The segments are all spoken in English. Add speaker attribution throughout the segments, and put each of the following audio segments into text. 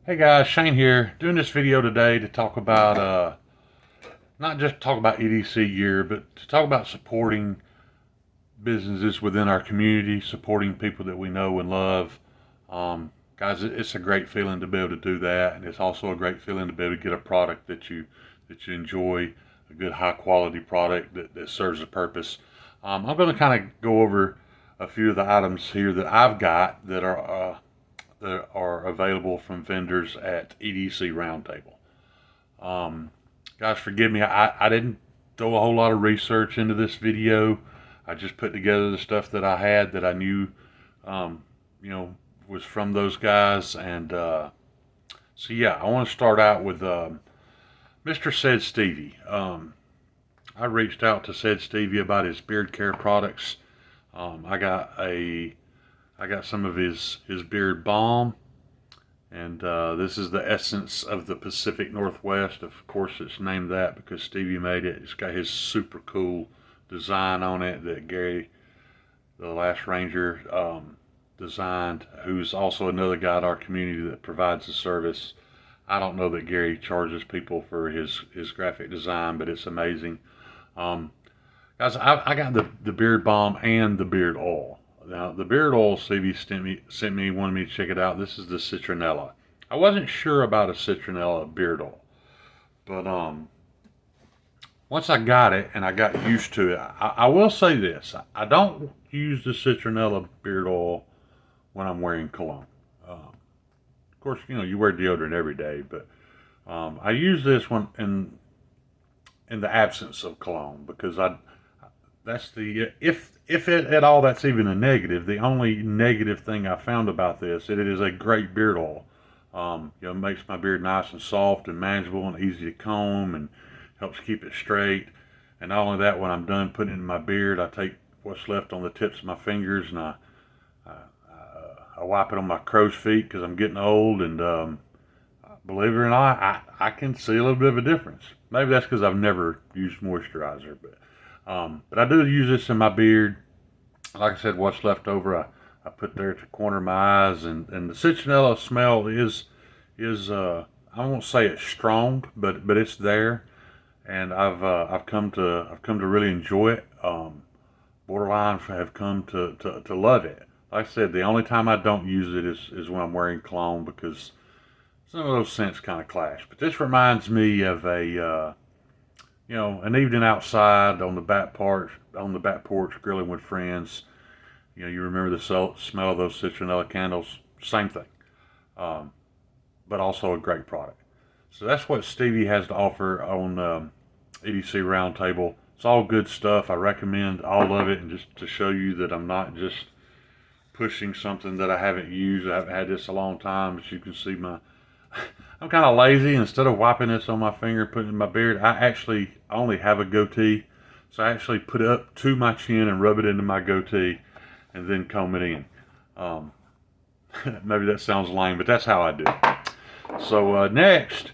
Speaker 1: Hey guys, Shane here, doing this video today to talk about, not just talk about EDC gear, but to talk about supporting businesses within our community, supporting people that we know and love. Guys, it's a great feeling to be able to do that, and it's also a great feeling to be able to get a product that you enjoy, a good high quality product that serves a purpose. I'm going to kind of go over a few of the items here that I've got that are available from vendors at EDC Roundtable. Guys, forgive me, I didn't throw a whole lot of research into this video. I just put together the stuff that I had that I knew, was from those guys. And so yeah, I want to start out with Mr. Said Stevie. I reached out to Said Stevie about his beard care products. I got some of his beard balm, and this is the Essence of the Pacific Northwest. Of course, it's named that because Stevie made it. It's got his super cool design on it that Gary, the last Ranger, designed, who's also another guy in our community that provides the service. I don't know that Gary charges people for his graphic design, but it's amazing. Guys, I got the beard balm and the beard oil. Now, the beard oil Stevie sent me, wanted me to check it out. This is the citronella. I wasn't sure about a citronella beard oil, but once I got it and I got used to it, I will say this: I don't use the citronella beard oil when I'm wearing cologne. Of course, you wear deodorant every day, but I use this one in the absence of cologne because that's the if it at all that's even a negative. The only negative thing I found about this, it is a great beard oil. It makes my beard nice and soft and manageable and easy to comb and helps keep it straight. And not only that, when I'm done putting it in my beard, I take what's left on the tips of my fingers and I wipe it on my crow's feet because I'm getting old, and believe it or not, I can see a little bit of a difference. Maybe that's because I've never used moisturizer, but I do use this in my beard. Like I said, what's left over, I put there at the corner of my eyes, and the citronella smell is I won't say it's strong, but it's there, and I've come to really enjoy it. Borderline have come to love it. Like I said, the only time I don't use it is when I'm wearing cologne because some of those scents kind of clash. But this reminds me of an evening outside on the back porch grilling with friends. You remember the smell of those citronella candles. Same thing, but also a great product. So that's what Stevie has to offer on EDC Roundtable. It's all good stuff. I recommend all of it, and just to show you that I'm not just pushing something that I haven't used. I haven't had this a long time, as you can see I'm kind of lazy. Instead of wiping this on my finger and putting it in my beard, I only have a goatee. So I actually put it up to my chin and rub it into my goatee and then comb it in. Maybe that sounds lame, but that's how I do it. So next,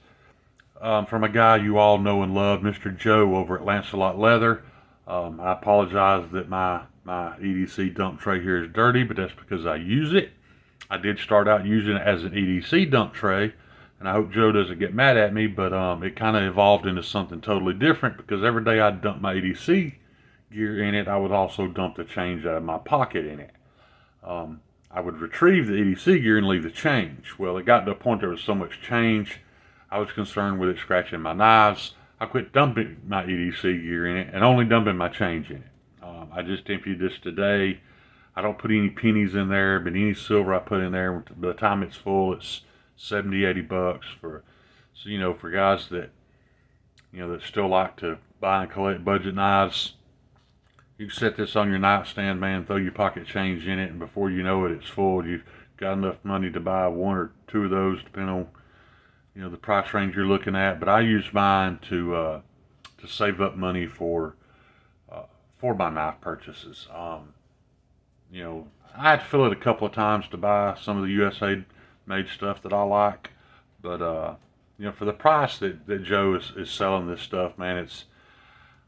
Speaker 1: from a guy you all know and love, Mr. Joe over at Lancelot Leather. I apologize that my EDC dump tray here is dirty, but that's because I use it. I did start out using it as an EDC dump tray, and I hope Joe doesn't get mad at me, but it kind of evolved into something totally different because every day I'd dump my EDC gear in it, I would also dump the change out of my pocket in it. I would retrieve the EDC gear and leave the change. Well, it got to a point there was so much change, I was concerned with it scratching my knives. I quit dumping my EDC gear in it and only dumping my change in it. I just emptied this today. I don't put any pennies in there, but any silver I put in there, by the time it's full, it's 70, 80 bucks for guys that, that still like to buy and collect budget knives. You can set this on your nightstand, man, throw your pocket change in it, and before you know it, it's full. You've got enough money to buy one or two of those, depending on, the price range you're looking at. But I use mine to save up money for my knife purchases. I had to fill it a couple of times to buy some of the USA made stuff that I like, but for the price that Joe is selling this stuff, man,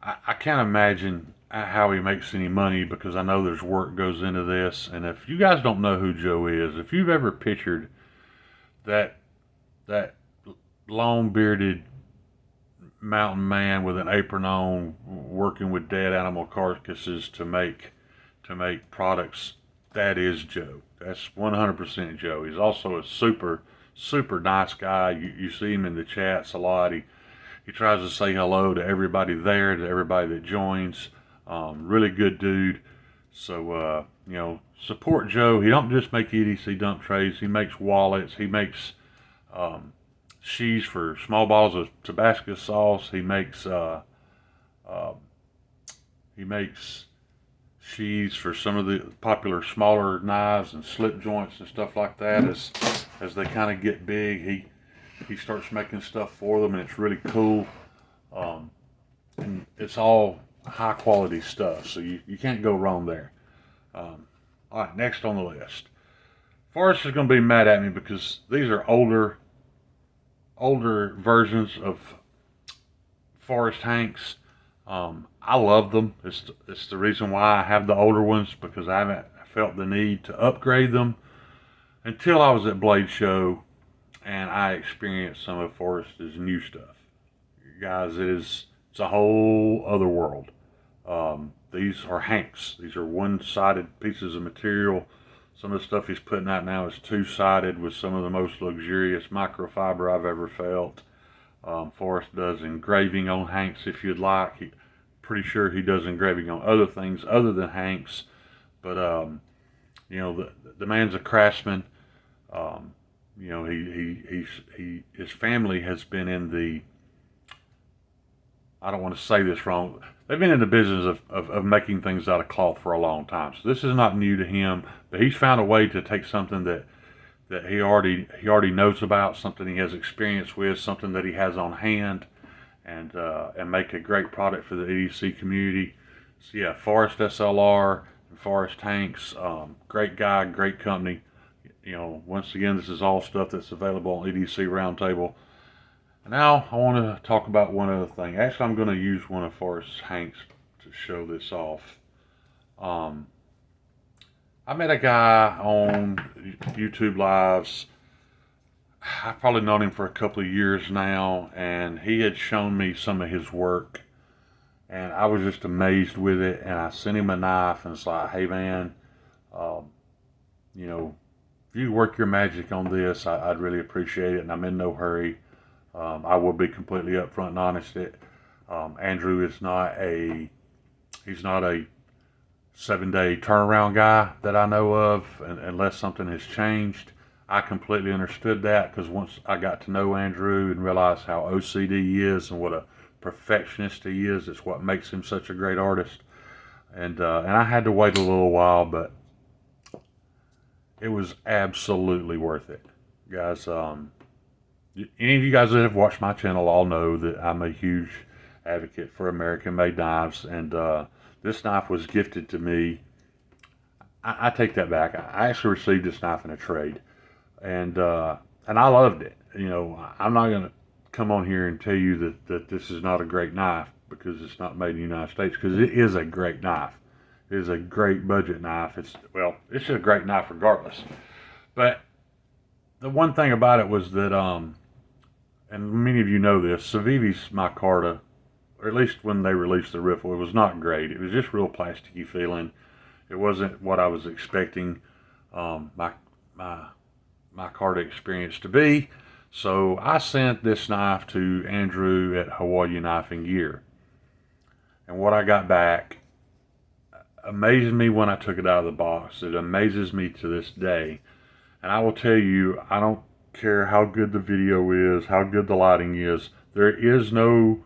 Speaker 1: I can't imagine how he makes any money, because I know there's work goes into this. And if you guys don't know who Joe is, if you've ever pictured that that long bearded mountain man with an apron on, working with dead animal carcasses to make products. That is Joe. That's 100% Joe. He's also a super nice guy. You see him in the chats a lot. He tries to say hello to everybody there, to everybody that joins. Really good dude. So support Joe. He don't just make EDC dump trays. He makes wallets. He makes sheaths for small bottles of Tabasco sauce. He makes sheaths for some of the popular smaller knives and slip joints and stuff like that. As they kind of get big, he starts making stuff for them, and it's really cool. And it's all high quality stuff, so you can't go wrong there. All right, next on the list. Forrest is going to be mad at me because these are older versions of Forrest Hanks. I love them. It's the reason why I have the older ones, because I haven't felt the need to upgrade them until I was at Blade Show and I experienced some of Forrest's new stuff. Guys, it's a whole other world. These are Hanks. These are one-sided pieces of material. Some of the stuff he's putting out now is two-sided with some of the most luxurious microfiber I've ever felt. Forrest does engraving on Hanks if you'd like. Pretty sure he does engraving on other things other than Hanks. But, the man's a craftsman. His family has been in the, I don't want to say this wrong, they've been in the business of making things out of cloth for a long time. So this is not new to him, but he's found a way to take something that he already knows about, something he has experience with, something that he has on hand, and make a great product for the EDC community. So yeah, Forrest SLR and Forrest Hanks, great guy, great company. Once again, this is all stuff that's available on EDC Roundtable. And now I want to talk about one other thing. Actually, I'm going to use one of Forrest Hanks to show this off. I met a guy on YouTube Lives. I've probably known him for a couple of years now, and he had shown me some of his work, and I was just amazed with it. And I sent him a knife, and it's like, hey man, if you work your magic on this, I'd really appreciate it, and I'm in no hurry. I will be completely upfront and honest. Andrew is not a 7-day turnaround guy that I know of, unless something has changed. I completely understood that, because once I got to know Andrew and realized how OCD he is and what a perfectionist he is, it's what makes him such a great artist. And I had to wait a little while, but it was absolutely worth it, guys. Any of you guys that have watched my channel all know that I'm a huge advocate for American-made knives, and this knife was gifted to me. I take that back. I actually received this knife in a trade, and I loved it. I'm not going to come on here and tell you that this is not a great knife because it's not made in the United States, because it is a great knife. It is a great budget knife. It's a great knife regardless. But the one thing about it was that, and many of you know this, Civivi's micarta, or at least when they released the riffle, it was not great. It was just real plasticky feeling. It wasn't what I was expecting my micarta experience to be. So I sent this knife to Andrew at Hawaiian Knife and Gear. And what I got back amazed me when I took it out of the box. It amazes me to this day. And I will tell you, I don't care how good the video is, how good the lighting is. There is no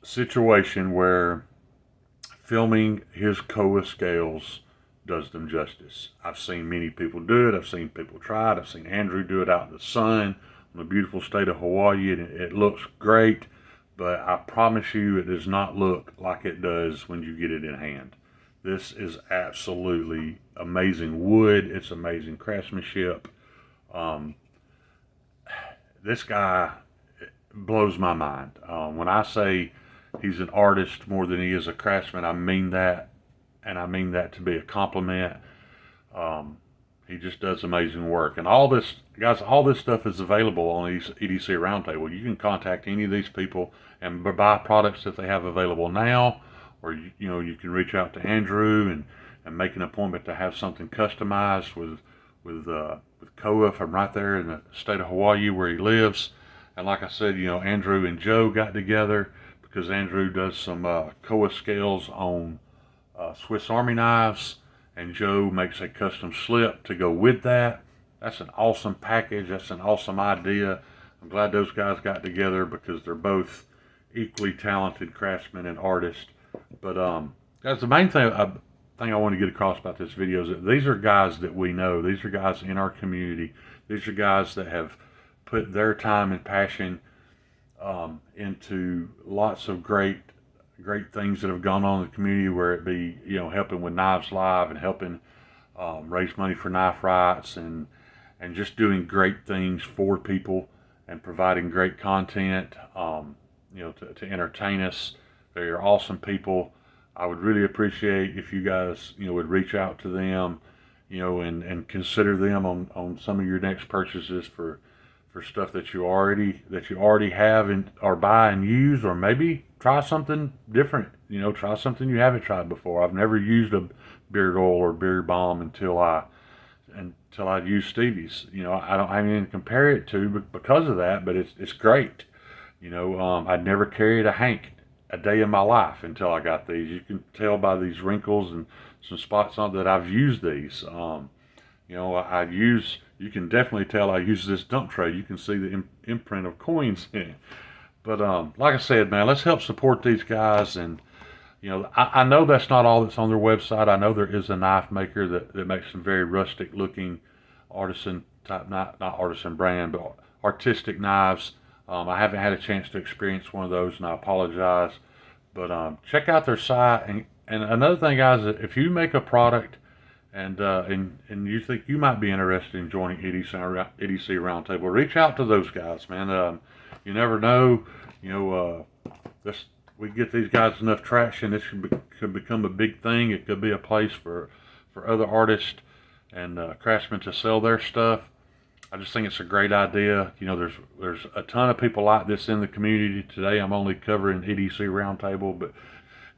Speaker 1: situation where filming his Kowa scales does them justice. I've seen many people do it. I've seen people try it. I've seen Andrew do it out in the sun on the beautiful state of Hawaii, and it looks great, but I promise you it does not look like it does when you get it in hand. This is absolutely amazing wood. It's amazing craftsmanship. This guy blows my mind. When I say he's an artist more than he is a craftsman, I mean that, and I mean that to be a compliment. He just does amazing work. And all this, guys, all this stuff is available on EDC Roundtable. You can contact any of these people and buy products that they have available now, or you can reach out to Andrew and make an appointment to have something customized with Koa from right there in the state of Hawaii where he lives. And like I said, Andrew and Joe got together because Andrew does some Koa scales on Swiss Army knives, and Joe makes a custom slip to go with that. That's an awesome package. That's an awesome idea. I'm glad those guys got together because they're both equally talented craftsmen and artists. But that's the main thing I want to get across about this video is that these are guys that we know. These are guys in our community. These are guys that have put their time and passion into lots of great things that have gone on in the community, where it be helping with Knives Live and helping raise money for knife rights and just doing great things for people and providing great content to entertain us. They're awesome people. I would really appreciate if you guys would reach out to them and consider them on some of your next purchases for stuff that you already have and or buy and use, or maybe try something different. Try something you haven't tried before. I've never used a beard oil or beard balm until I used Stevie's. I don't have anything to compare it to because of that, but it's great. I'd never carried a Hank a day in my life until I got these. You can tell by these wrinkles and some spots on that I've used these. You can definitely tell I use this dump tray. You can see the imprint of coins in it. But like I said, man, let's help support these guys. And I know that's not all that's on their website. I know there is a knife maker that makes some very rustic looking artisan type, not artisan brand, but artistic knives. I haven't had a chance to experience one of those, and I apologize. But check out their site. And another thing, guys, if you make a product and you think you might be interested in joining EDC Roundtable, reach out to those guys, man. You never know. We get these guys enough traction, this could become a big thing. It could be a place for other artists and craftsmen to sell their stuff. I just think it's a great idea. There's a ton of people like this in the community today. I'm only covering EDC Roundtable, but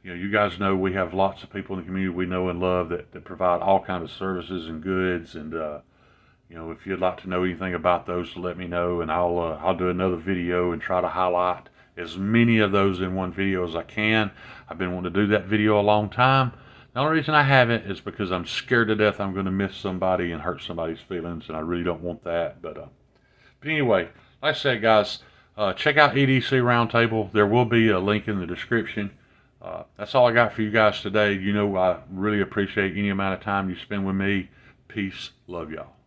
Speaker 1: you guys know we have lots of people in the community we know and love that provide all kinds of services and goods. And if you'd like to know anything about those, let me know, and I'll do another video and try to highlight as many of those in one video as I can. I've been wanting to do that video a long time. The only reason I haven't is because I'm scared to death I'm going to miss somebody and hurt somebody's feelings, and I really don't want that. But anyway, like I said, guys, check out EDC Roundtable. There will be a link in the description. That's all I got for you guys today. I really appreciate any amount of time you spend with me. Peace. Love y'all.